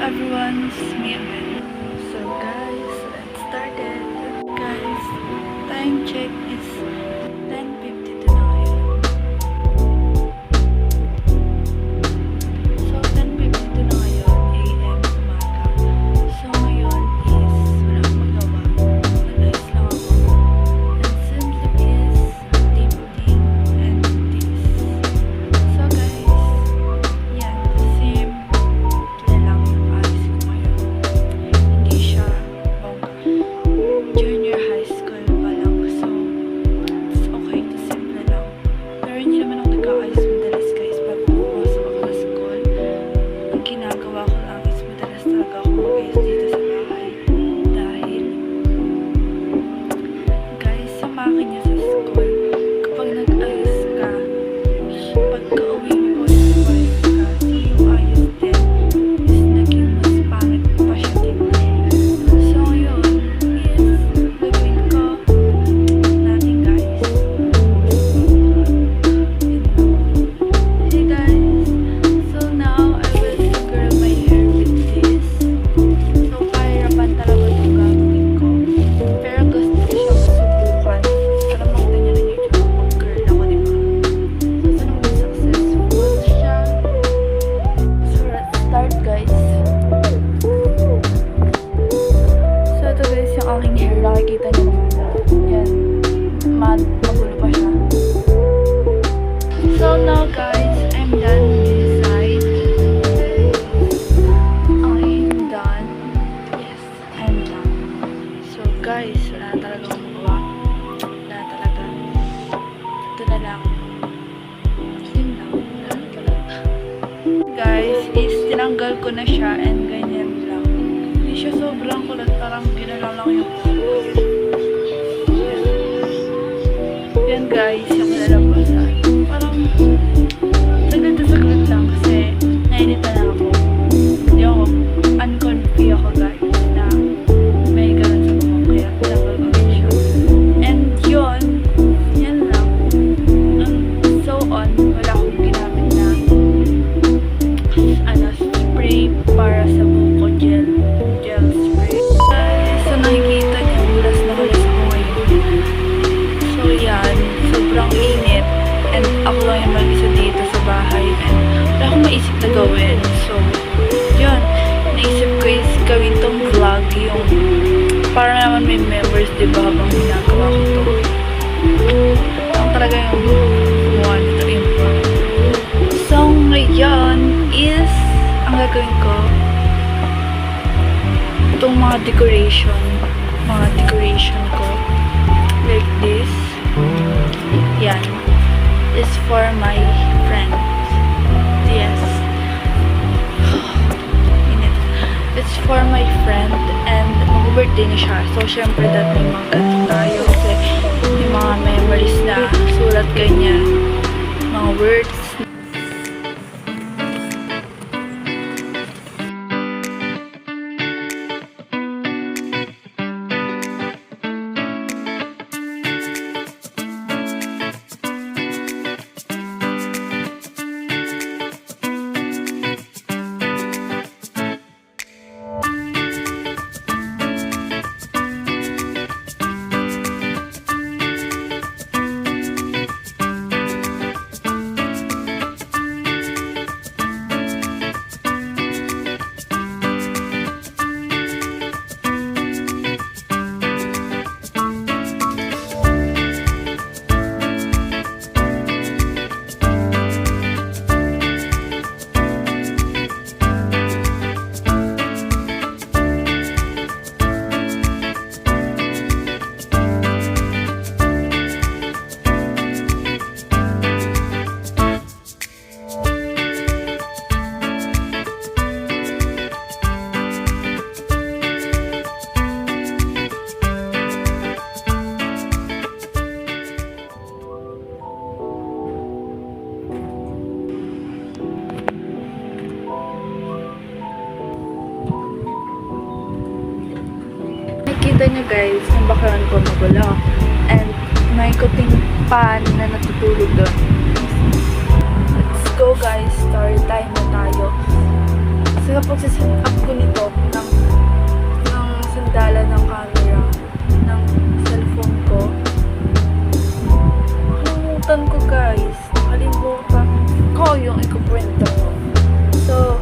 everyone, it's me again. So guys, let's start it. Guys, time check is 10:52 na ngayon. So 10:52 na ngayon, AM umaga. So ngayon is wala akong magawa. Nalayas lang ako. And simply is lifting and this. So guys, yan, same lang yung ayos ko ngayon. Hindi siya bongga. Junior high school pa lang. So, it's okay to simple lang. Pero hindi naman ako nag-aayos madalas guys. Pag pumasok ako sa school, ang ginagawa ko lang is madalas talaga ako mag-ayos dito sa bahay. Dahil, guys, sa makina sa school, kapag nag-ayos ka, pagka uwi mo po sa bahay ka, yung ayos din is naging mas pangit pa siya tingnan. So yun is gagawin ko natin guys. Hey guys, so now I will curl my hair with this. So kahirapan talaga itong gagawin ko. Pero gusto ko siya masubukan. Para makita niyo na yung itsura pag curl ako, diba? So sana maging successful siya. So let's start guys. So ito guys yung aking hair. Nakikita niyo naman. Yan. Magulo pa siya. So now guys, I'm done with this side. I'm done. Yes, I'm done. So guys, wala talaga akong magawa. Wala talaga. Ito na lang. Yun lang. Wala na talaga. Guys, is tinanggal ko na siya and ganyan lang. Hindi siya sobrang kulat. Parang ginala lang yung buhok ko. Yan. Yan guys, yung lalabasan. Parang saglit lang kasi nainita na ako. Hindi ako, uncomfy ako guys na may ganun sa buhok kaya tinanggal ko rin siya. And yun, yan lang. So on, wala akong ginamit na spray para sa buhok ko, gel spray. So nakikita niyo, hulas na hulas ako ngayon. So yan, sobrang init. And ako lang yung mag-isa dito sa bahay. And wala akong maisip na gawin. So, yun. Naisip ko is gawin tong vlog yung para naman may members, diba, habang ginagawa ko to. Ang talaga yung gumawa nito yung vlog. So, ngayon is ang gagawin ko itong mga decoration ko like this. Yan is for my friends. Yes, it's for my friend and mag-birthday na siya. So syempre dati magkanta tayo kasi yung mga memories na sulat ganyan, mga words. Nakikita nyo guys, yung background ko magulo. And may kuting pan na natutulog doon. Let's go guys, story time na tayo. So sa pagsiset up ko nito ng sandala ng camera ng cellphone ko. Nakalimutan ko guys. Nakalimutan ko yung ikukwento ko. So,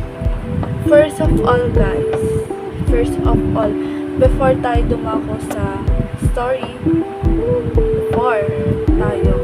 first of all, before tayo dumako sa story, before tayo